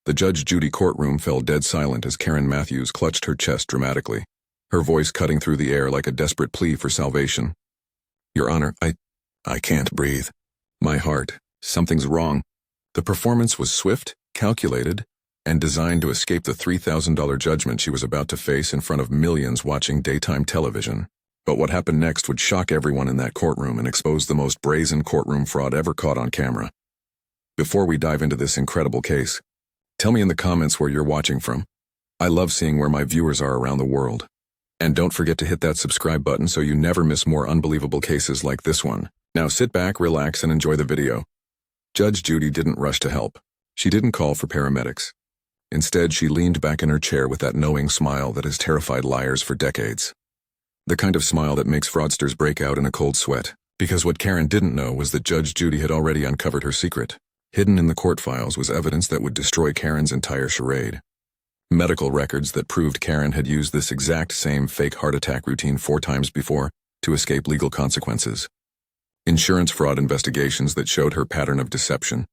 The Judge Judy courtroom fell dead silent as Karen Matthews clutched her chest dramatically, her voice cutting through the air like a desperate plea for salvation. "Your Honor, I can't breathe. My heart, something's wrong." The performance was swift, calculated, and designed to escape the $3,000 judgment she was about to face in front of millions watching daytime television. But what happened next would shock everyone in that courtroom and expose the most brazen courtroom fraud ever caught on camera. Before we dive into this incredible case, tell me in the comments where you're watching from. I love seeing where my viewers are around the world. And don't forget to hit that subscribe button so you never miss more unbelievable cases like this one. Now sit back, relax, and enjoy the video. Judge Judy didn't rush to help. She didn't call for paramedics. Instead, she leaned back in her chair with that knowing smile that has terrified liars for decades. The kind of smile that makes fraudsters break out in a cold sweat. Because what Karen didn't know was that Judge Judy had already uncovered her secret. Hidden in the court files was evidence that would destroy Karen's entire charade. Medical records that proved Karen had used this exact same fake heart attack routine 4 times before to escape legal consequences. Insurance fraud investigations that showed her pattern of deception.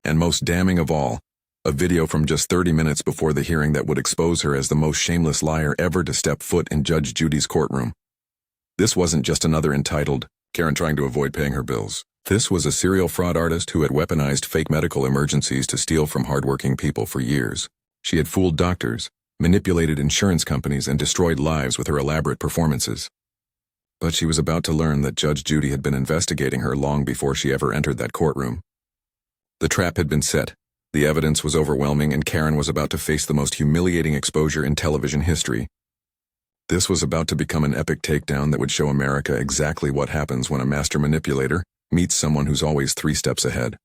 And most damning of all, a video from just 30 minutes before the hearing that would expose her as the most shameless liar ever to step foot in Judge Judy's courtroom. This wasn't just another entitled Karen trying to avoid paying her bills. This was a serial fraud artist who had weaponized fake medical emergencies to steal from hardworking people for years. She had fooled doctors, manipulated insurance companies, and destroyed lives with her elaborate performances. But she was about to learn that Judge Judy had been investigating her long before she ever entered that courtroom. The trap had been set. The evidence was overwhelming, and Karen was about to face the most humiliating exposure in television history. This was about to become an epic takedown that would show America exactly what happens when a master manipulator meets someone who's always 3 steps ahead.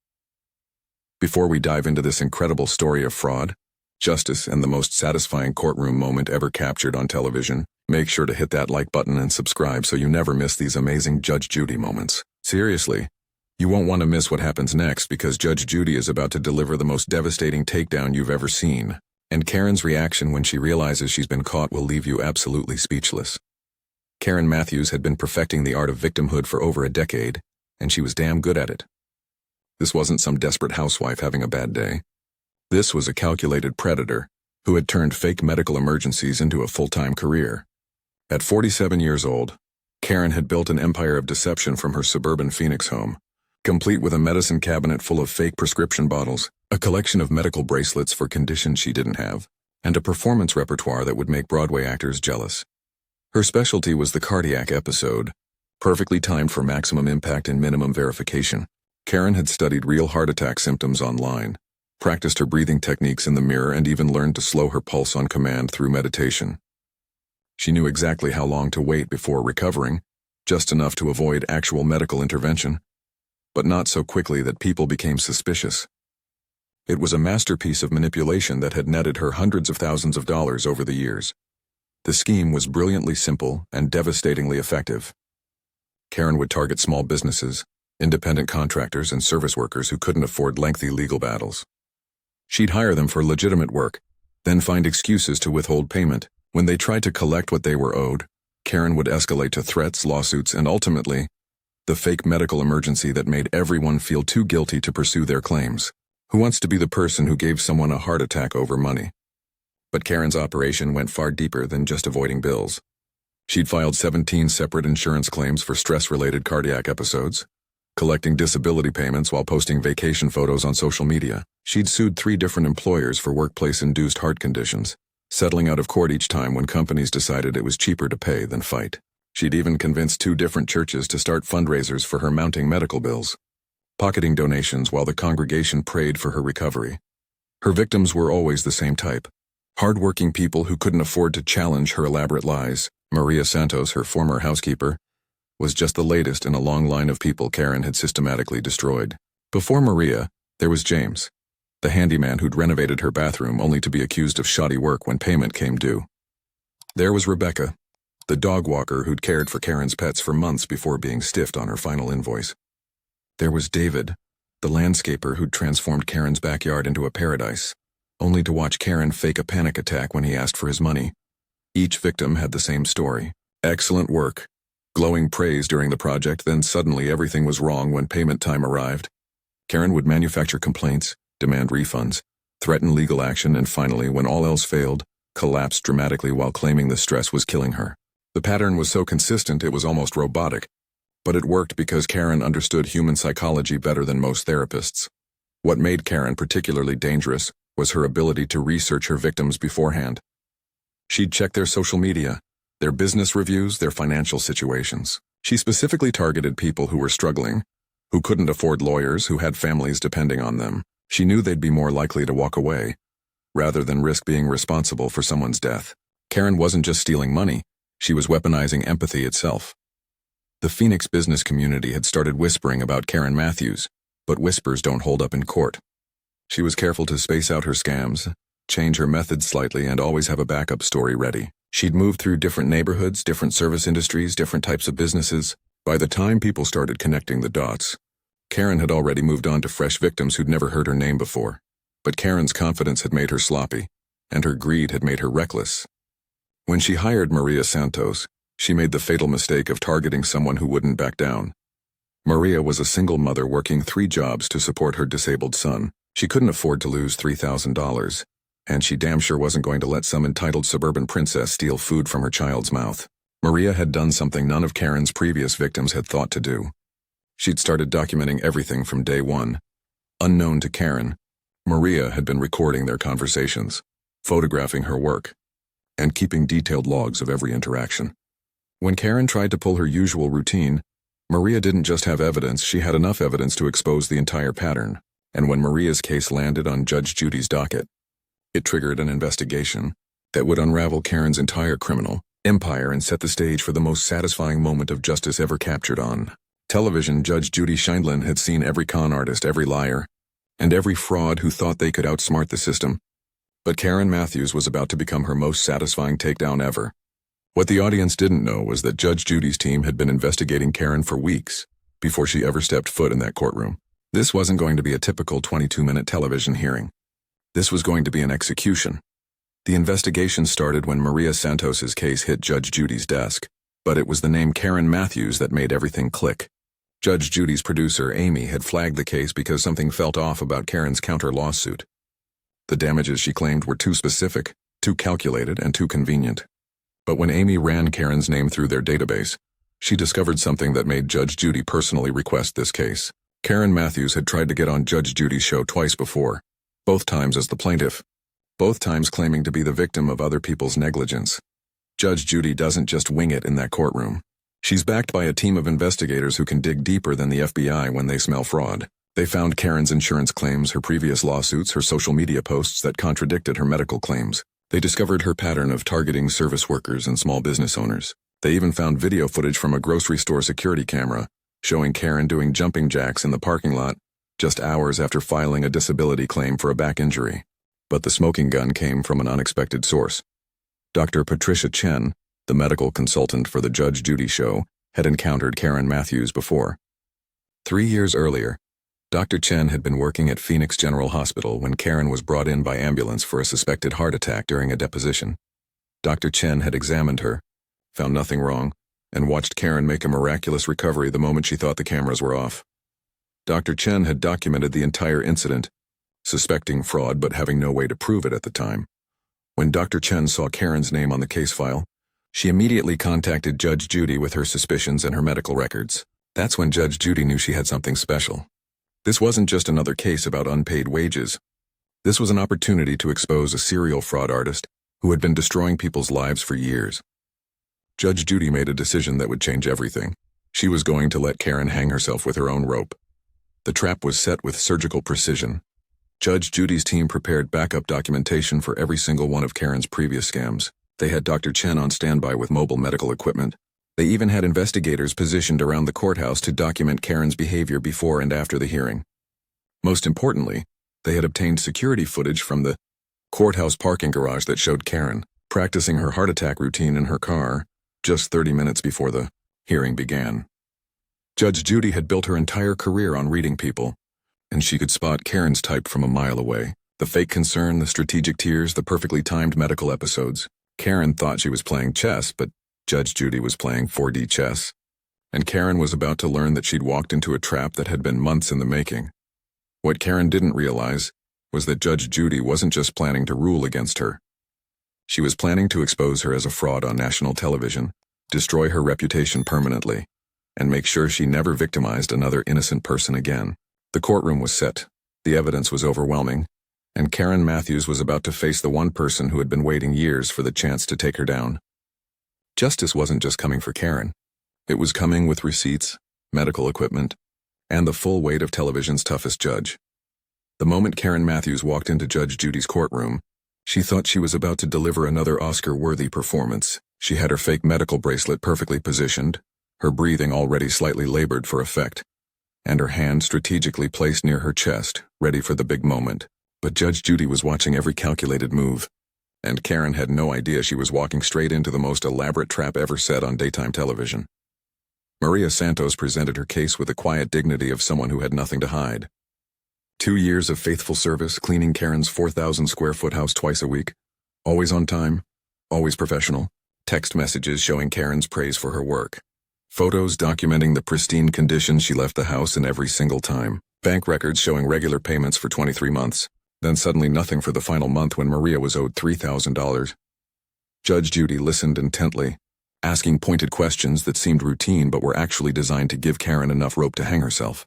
Before we dive into this incredible story of fraud, justice, and the most satisfying courtroom moment ever captured on television, make sure to hit that like button and subscribe so you never miss these amazing Judge Judy moments. Seriously. You won't want to miss what happens next because Judge Judy is about to deliver the most devastating takedown you've ever seen, and Karen's reaction when she realizes she's been caught will leave you absolutely speechless. Karen Matthews had been perfecting the art of victimhood for over a decade, and she was damn good at it. This wasn't some desperate housewife having a bad day. This was a calculated predator who had turned fake medical emergencies into a full-time career. At 47 years old, Karen had built an empire of deception from her suburban Phoenix home, complete with a medicine cabinet full of fake prescription bottles, a collection of medical bracelets for conditions she didn't have, and a performance repertoire that would make Broadway actors jealous. Her specialty was the cardiac episode, perfectly timed for maximum impact and minimum verification. Karen had studied real heart attack symptoms online, practiced her breathing techniques in the mirror, and even learned to slow her pulse on command through meditation. She knew exactly how long to wait before recovering, just enough to avoid actual medical intervention, but not so quickly that people became suspicious. It was a masterpiece of manipulation that had netted her hundreds of thousands of dollars over the years. The scheme was brilliantly simple and devastatingly effective. Karen would target small businesses, independent contractors, and service workers who couldn't afford lengthy legal battles. She'd hire them for legitimate work, then find excuses to withhold payment. When they tried to collect what they were owed, Karen would escalate to threats, lawsuits, and ultimately, the fake medical emergency that made everyone feel too guilty to pursue their claims. Who wants to be the person who gave someone a heart attack over money? But Karen's operation went far deeper than just avoiding bills. She'd filed 17 separate insurance claims for stress-related cardiac episodes, collecting disability payments while posting vacation photos on social media. She'd sued 3 different employers for workplace-induced heart conditions, settling out of court each time when companies decided it was cheaper to pay than fight. She'd even convinced 2 different churches to start fundraisers for her mounting medical bills, pocketing donations while the congregation prayed for her recovery. Her victims were always the same type: hardworking people who couldn't afford to challenge her elaborate lies. Maria Santos, her former housekeeper, was just the latest in a long line of people Karen had systematically destroyed. Before Maria, there was James, the handyman who'd renovated her bathroom only to be accused of shoddy work when payment came due. There was Rebecca, the dog walker who'd cared for Karen's pets for months before being stiffed on her final invoice. There was David, the landscaper who'd transformed Karen's backyard into a paradise, only to watch Karen fake a panic attack when he asked for his money. Each victim had the same story: excellent work, glowing praise during the project, then suddenly everything was wrong when payment time arrived. Karen would manufacture complaints, demand refunds, threaten legal action, and finally, when all else failed, collapsed dramatically while claiming the stress was killing her. The pattern was so consistent it was almost robotic, but it worked because Karen understood human psychology better than most therapists. What made Karen particularly dangerous was her ability to research her victims beforehand. She'd check their social media, their business reviews, their financial situations. She specifically targeted people who were struggling, who couldn't afford lawyers, who had families depending on them. She knew they'd be more likely to walk away, rather than risk being responsible for someone's death. Karen wasn't just stealing money, she was weaponizing empathy itself. The Phoenix business community had started whispering about Karen Matthews, but whispers don't hold up in court. She was careful to space out her scams, change her methods slightly, and always have a backup story ready. She'd moved through different neighborhoods, different service industries, different types of businesses. By the time people started connecting the dots, Karen had already moved on to fresh victims who'd never heard her name before. But Karen's confidence had made her sloppy, and her greed had made her reckless. When she hired Maria Santos, she made the fatal mistake of targeting someone who wouldn't back down. Maria was a single mother working 3 jobs to support her disabled son. She couldn't afford to lose $3,000, and she damn sure wasn't going to let some entitled suburban princess steal food from her child's mouth. Maria had done something none of Karen's previous victims had thought to do. She'd started documenting everything from day one. Unknown to Karen, Maria had been recording their conversations, photographing her work, and keeping detailed logs of every interaction. When Karen tried to pull her usual routine, Maria didn't just have evidence, she had enough evidence to expose the entire pattern. And when Maria's case landed on Judge Judy's docket, it triggered an investigation that would unravel Karen's entire criminal empire and set the stage for the most satisfying moment of justice ever captured on television. Judge Judy Files had seen every con artist, every liar, and every fraud who thought they could outsmart the system. But Karen Matthews was about to become her most satisfying takedown ever. What the audience didn't know was that Judge Judy's team had been investigating Karen for weeks before she ever stepped foot in that courtroom. This wasn't going to be a typical 22-minute television hearing. This was going to be an execution. The investigation started when Maria Santos's case hit Judge Judy's desk, but it was the name Karen Matthews that made everything click. Judge Judy's producer, Amy, had flagged the case because something felt off about Karen's counter-lawsuit. The damages she claimed were too specific, too calculated, and too convenient. But when Amy ran Karen's name through their database, she discovered something that made Judge Judy personally request this case. Karen Matthews had tried to get on Judge Judy's show twice before, both times as the plaintiff, both times claiming to be the victim of other people's negligence. Judge Judy doesn't just wing it in that courtroom. She's backed by a team of investigators who can dig deeper than the FBI when they smell fraud. They found Karen's insurance claims, her previous lawsuits, her social media posts that contradicted her medical claims. They discovered her pattern of targeting service workers and small business owners. They even found video footage from a grocery store security camera showing Karen doing jumping jacks in the parking lot just hours after filing a disability claim for a back injury. But the smoking gun came from an unexpected source. Dr. Patricia Chen, the medical consultant for the Judge Judy show, had encountered Karen Matthews before. 3 years earlier, Dr. Chen had been working at Phoenix General Hospital when Karen was brought in by ambulance for a suspected heart attack during a deposition. Dr. Chen had examined her, found nothing wrong, and watched Karen make a miraculous recovery the moment she thought the cameras were off. Dr. Chen had documented the entire incident, suspecting fraud but having no way to prove it at the time. When Dr. Chen saw Karen's name on the case file, she immediately contacted Judge Judy with her suspicions and her medical records. That's when Judge Judy knew she had something special. This wasn't just another case about unpaid wages. This was an opportunity to expose a serial fraud artist who had been destroying people's lives for years. Judge Judy made a decision that would change everything. She was going to let Karen hang herself with her own rope. The trap was set with surgical precision. Judge Judy's team prepared backup documentation for every single one of Karen's previous scams. They had Dr. Chen on standby with mobile medical equipment. They even had investigators positioned around the courthouse to document Karen's behavior before and after the hearing. Most importantly, they had obtained security footage from the courthouse parking garage that showed Karen practicing her heart attack routine in her car just 30 minutes before the hearing began. Judge Judy had built her entire career on reading people, and she could spot Karen's type from a mile away. The fake concern, the strategic tears, the perfectly timed medical episodes. Karen thought she was playing chess, but Judge Judy was playing 4D chess. And Karen was about to learn that she'd walked into a trap that had been months in the making. What Karen didn't realize was that Judge Judy wasn't just planning to rule against her. She was planning to expose her as a fraud on national television, destroy her reputation permanently, and make sure she never victimized another innocent person again. The courtroom was set, the evidence was overwhelming, and Karen Matthews was about to face the one person who had been waiting years for the chance to take her down. Justice wasn't just coming for Karen. It was coming with receipts, medical equipment, and the full weight of television's toughest judge. The moment Karen Matthews walked into Judge Judy's courtroom, she thought she was about to deliver another Oscar-worthy performance. She had her fake medical bracelet perfectly positioned, her breathing already slightly labored for effect, and her hand strategically placed near her chest, ready for the big moment. But Judge Judy was watching every calculated move, and Karen had no idea she was walking straight into the most elaborate trap ever set on daytime television. Maria Santos presented her case with the quiet dignity of someone who had nothing to hide. 2 years of faithful service, cleaning Karen's 4,000-square-foot house twice a week, always on time, always professional, text messages showing Karen's praise for her work, photos documenting the pristine condition she left the house in every single time, bank records showing regular payments for 23 months, then suddenly nothing for the final month when Maria was owed $3,000. Judge Judy listened intently, asking pointed questions that seemed routine but were actually designed to give Karen enough rope to hang herself.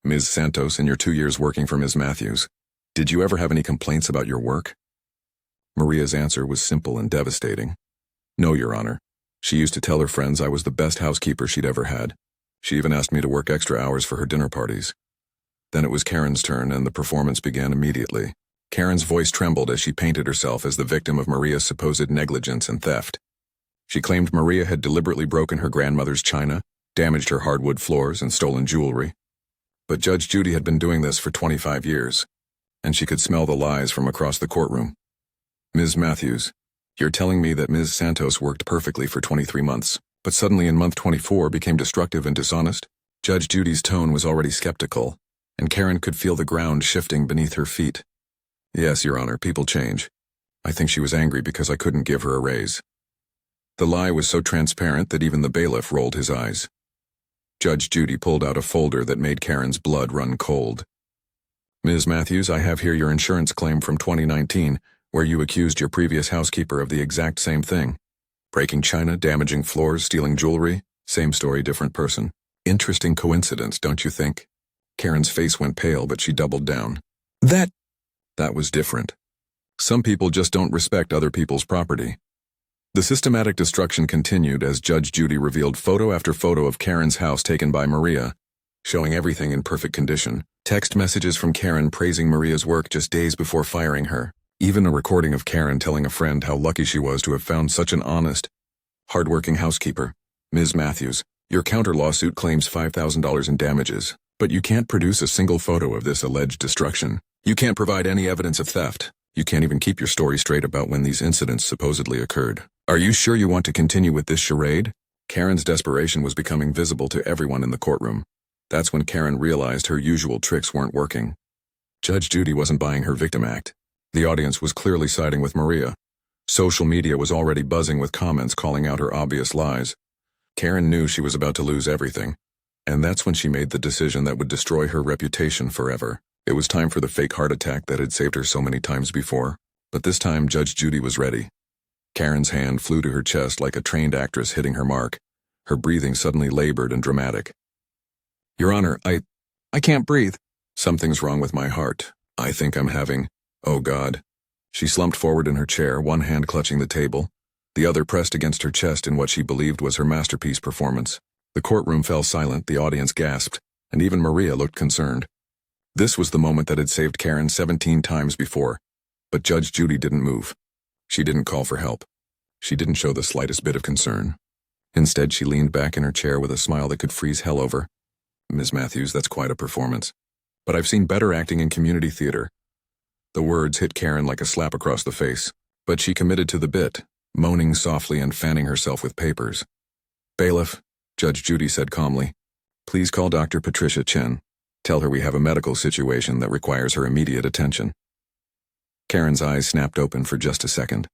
Ms. Santos, in your 2 years working for Ms. Matthews, did you ever have any complaints about your work? Maria's answer was simple and devastating. No, Your Honor. She used to tell her friends I was the best housekeeper she'd ever had. She even asked me to work extra hours for her dinner parties. Then it was Karen's turn, and the performance began immediately. Karen's voice trembled as she painted herself as the victim of Maria's supposed negligence and theft. She claimed Maria had deliberately broken her grandmother's china, damaged her hardwood floors, and stolen jewelry. But Judge Judy had been doing this for 25 years, and she could smell the lies from across the courtroom. Ms. Matthews, you're telling me that Ms. Santos worked perfectly for 23 months, but suddenly in month 24 became destructive and dishonest? Judge Judy's tone was already skeptical, and Karen could feel the ground shifting beneath her feet. Yes, Your Honor, people change. I think she was angry because I couldn't give her a raise. The lie was so transparent that even the bailiff rolled his eyes. Judge Judy pulled out a folder that made Karen's blood run cold. Ms. Matthews, I have here your insurance claim from 2019, where you accused your previous housekeeper of the exact same thing. Breaking china, damaging floors, stealing jewelry, same story, different person. Interesting coincidence, don't you think? Karen's face went pale, but she doubled down. That was different. Some people just don't respect other people's property. The systematic destruction continued as Judge Judy revealed photo after photo of Karen's house taken by Maria, showing everything in perfect condition. Text messages from Karen praising Maria's work just days before firing her. Even a recording of Karen telling a friend how lucky she was to have found such an honest, hardworking housekeeper. Ms. Matthews, your counter-lawsuit claims $5,000 in damages, but you can't produce a single photo of this alleged destruction. You can't provide any evidence of theft. You can't even keep your story straight about when these incidents supposedly occurred. Are you sure you want to continue with this charade? Karen's desperation was becoming visible to everyone in the courtroom. That's when Karen realized her usual tricks weren't working. Judge Judy wasn't buying her victim act. The audience was clearly siding with Maria. Social media was already buzzing with comments calling out her obvious lies. Karen knew she was about to lose everything, and that's when she made the decision that would destroy her reputation forever. It was time for the fake heart attack that had saved her so many times before, but this time Judge Judy was ready. Karen's hand flew to her chest like a trained actress hitting her mark, her breathing suddenly labored and dramatic. Your Honor, I can't breathe. Something's wrong with my heart. I think I'm having, oh God. She slumped forward in her chair, one hand clutching the table, the other pressed against her chest in what she believed was her masterpiece performance. The courtroom fell silent, the audience gasped, and even Maria looked concerned. This was the moment that had saved Karen 17 times before, but Judge Judy didn't move. She didn't call for help. She didn't show the slightest bit of concern. Instead, she leaned back in her chair with a smile that could freeze hell over. Ms. Matthews, that's quite a performance. But I've seen better acting in community theater. The words hit Karen like a slap across the face, but she committed to the bit, moaning softly and fanning herself with papers. Bailiff, Judge Judy said calmly, please call Dr. Patricia Chen. Tell her we have a medical situation that requires her immediate attention. Karen's eyes snapped open for just a second.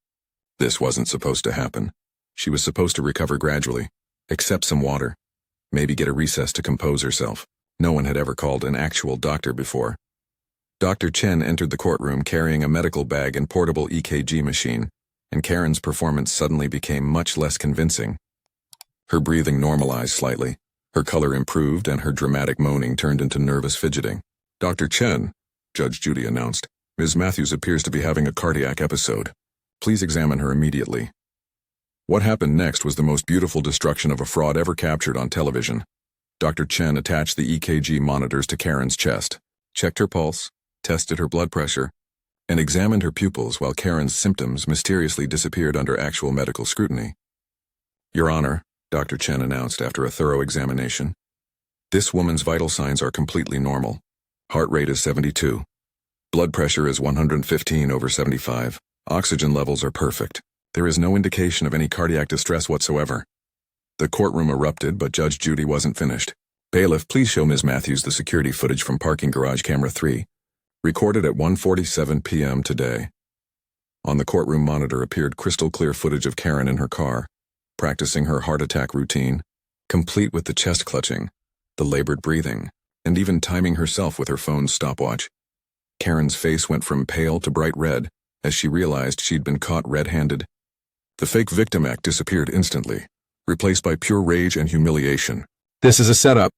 This wasn't supposed to happen. She was supposed to recover gradually, accept some water, maybe get a recess to compose herself. No one had ever called an actual doctor before. Dr. Chen entered the courtroom carrying a medical bag and portable EKG machine, and Karen's performance suddenly became much less convincing. Her breathing normalized slightly, her color improved, and her dramatic moaning turned into nervous fidgeting. "Dr. Chen," Judge Judy announced, "Ms. Matthews appears to be having a cardiac episode. Please examine her immediately." What happened next was the most beautiful destruction of a fraud ever captured on television. Dr. Chen attached the EKG monitors to Karen's chest, checked her pulse, tested her blood pressure, and examined her pupils while Karen's symptoms mysteriously disappeared under actual medical scrutiny. "Your Honor," Dr. Chen announced after a thorough examination, "this woman's vital signs are completely normal. Heart rate is 72. Blood pressure is 115/75. Oxygen levels are perfect. There is no indication of any cardiac distress whatsoever." The courtroom erupted, but Judge Judy wasn't finished. "Bailiff, please show Ms. Matthews the security footage from parking garage camera 3, recorded at 1:47 p.m. today." On the courtroom monitor appeared crystal clear footage of Karen in her car, practicing her heart attack routine, complete with the chest clutching, the labored breathing, and even timing herself with her phone's stopwatch. Karen's face went from pale to bright red as she realized she'd been caught red-handed. The fake victim act disappeared instantly, replaced by pure rage and humiliation. "This is a setup.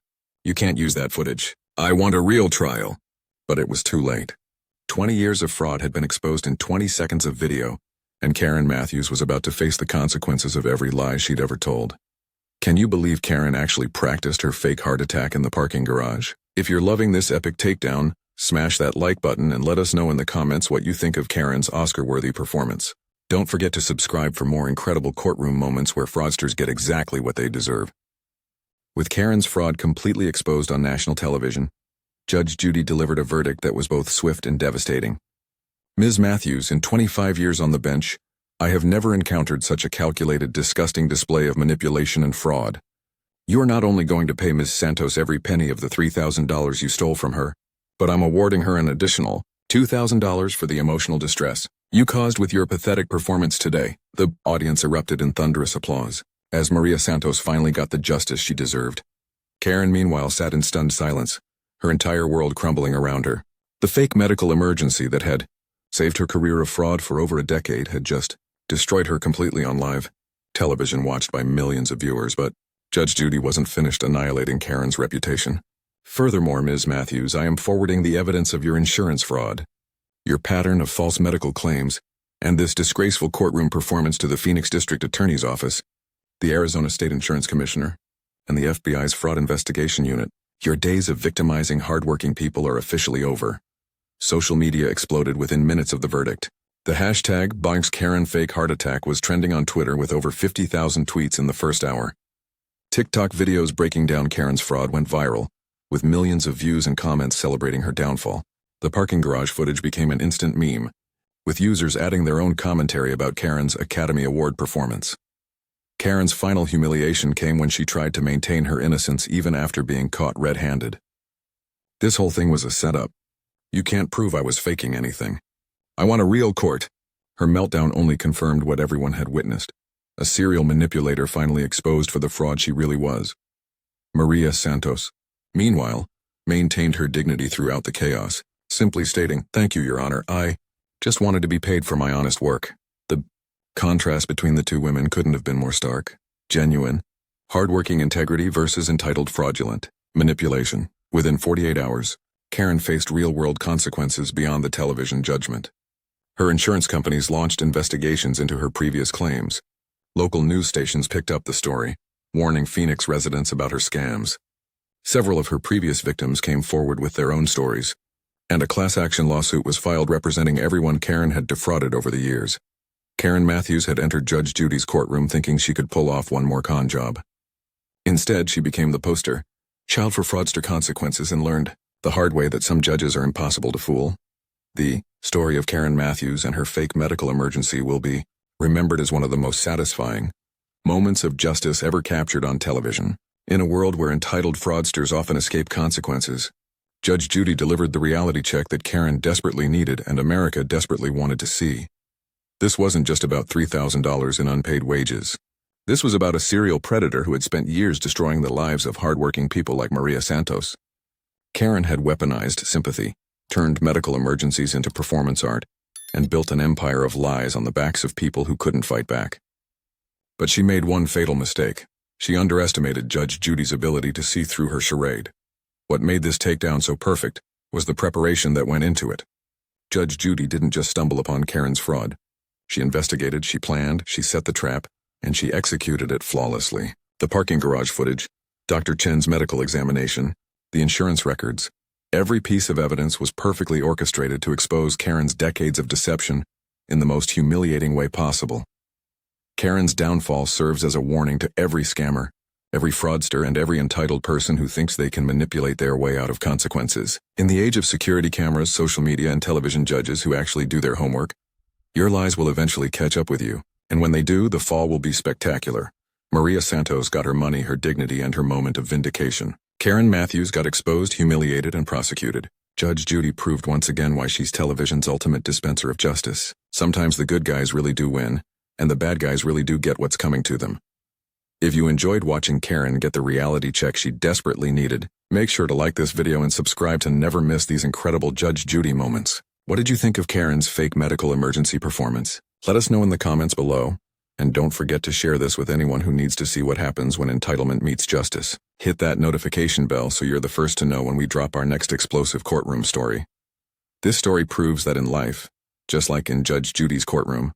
You can't use that footage. I want a real trial." But it was too late. 20 years of fraud had been exposed in 20 seconds of video, and Karen Matthews was about to face the consequences of every lie she'd ever told. Can you believe Karen actually practiced her fake heart attack in the parking garage? If you're loving this epic takedown, smash that like button and let us know in the comments what you think of Karen's Oscar-worthy performance. Don't forget to subscribe for more incredible courtroom moments where fraudsters get exactly what they deserve. With Karen's fraud completely exposed on national television, Judge Judy delivered a verdict that was both swift and devastating. "Ms. Matthews, in 25 years on the bench, I have never encountered such a calculated, disgusting display of manipulation and fraud. You are not only going to pay Ms. Santos every penny of the $3,000 you stole from her, but I'm awarding her an additional $2,000 for the emotional distress you caused with your pathetic performance today." The audience erupted in thunderous applause as Maria Santos finally got the justice she deserved. Karen, meanwhile, sat in stunned silence, her entire world crumbling around her. The fake medical emergency that had saved her career of fraud for over a decade had just destroyed her completely on live television watched by millions of viewers, but Judge Judy wasn't finished annihilating Karen's reputation. "Furthermore, Ms. Matthews, I am forwarding the evidence of your insurance fraud, your pattern of false medical claims, and this disgraceful courtroom performance to the Phoenix District Attorney's Office, the Arizona State Insurance Commissioner, and the FBI's Fraud Investigation Unit. Your days of victimizing hardworking people are officially over." Social media exploded within minutes of the verdict. The hashtag #BanksKarenFakeHeartAttack was trending on Twitter with over 50,000 tweets in the first hour. TikTok videos breaking down Karen's fraud went viral, with millions of views and comments celebrating her downfall. The parking garage footage became an instant meme, with users adding their own commentary about Karen's Academy Award performance. Karen's final humiliation came when she tried to maintain her innocence even after being caught red-handed. "This whole thing was a setup. You can't prove I was faking anything. I want a real court." Her meltdown only confirmed what everyone had witnessed: a serial manipulator finally exposed for the fraud she really was. Maria Santos, meanwhile, maintained her dignity throughout the chaos, simply stating, "Thank you, Your Honor, I just wanted to be paid for my honest work." The contrast between the two women couldn't have been more stark. Genuine, hardworking integrity versus entitled fraudulent manipulation. Within 48 hours, Karen faced real-world consequences beyond the television judgment. Her insurance companies launched investigations into her previous claims. Local news stations picked up the story, warning Phoenix residents about her scams. Several of her previous victims came forward with their own stories, and a class-action lawsuit was filed representing everyone Karen had defrauded over the years. Karen Matthews had entered Judge Judy's courtroom thinking she could pull off one more con job. Instead, she became the poster child for fraudster consequences and learned the hard way that some judges are impossible to fool. The story of Karen Matthews and her fake medical emergency will be remembered as one of the most satisfying moments of justice ever captured on television. In a world where entitled fraudsters often escape consequences, Judge Judy delivered the reality check that Karen desperately needed and America desperately wanted to see. This wasn't just about $3,000 in unpaid wages. This was about a serial predator who had spent years destroying the lives of hardworking people like Maria Santos. Karen had weaponized sympathy, turned medical emergencies into performance art, and built an empire of lies on the backs of people who couldn't fight back. But she made one fatal mistake. She underestimated Judge Judy's ability to see through her charade. What made this takedown so perfect was the preparation that went into it. Judge Judy didn't just stumble upon Karen's fraud. She investigated, she planned, she set the trap, and she executed it flawlessly. The parking garage footage, Dr. Chen's medical examination, the insurance records, every piece of evidence was perfectly orchestrated to expose Karen's decades of deception in the most humiliating way possible. Karen's downfall serves as a warning to every scammer, every fraudster, and every entitled person who thinks they can manipulate their way out of consequences. In the age of security cameras, social media, and television judges who actually do their homework, your lies will eventually catch up with you, and when they do, the fall will be spectacular. Maria Santos got her money, her dignity, and her moment of vindication. Karen Matthews got exposed, humiliated, and prosecuted. Judge Judy proved once again why she's television's ultimate dispenser of justice. Sometimes the good guys really do win, and the bad guys really do get what's coming to them. If you enjoyed watching Karen get the reality check she desperately needed, make sure to like this video and subscribe to never miss these incredible Judge Judy moments. What did you think of Karen's fake medical emergency performance? Let us know in the comments below, and don't forget to share this with anyone who needs to see what happens when entitlement meets justice. Hit that notification bell so you're the first to know when we drop our next explosive courtroom story. This story proves that in life, just like in Judge Judy's courtroom,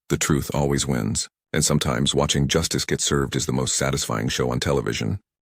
the truth always wins, and sometimes watching justice get served is the most satisfying show on television.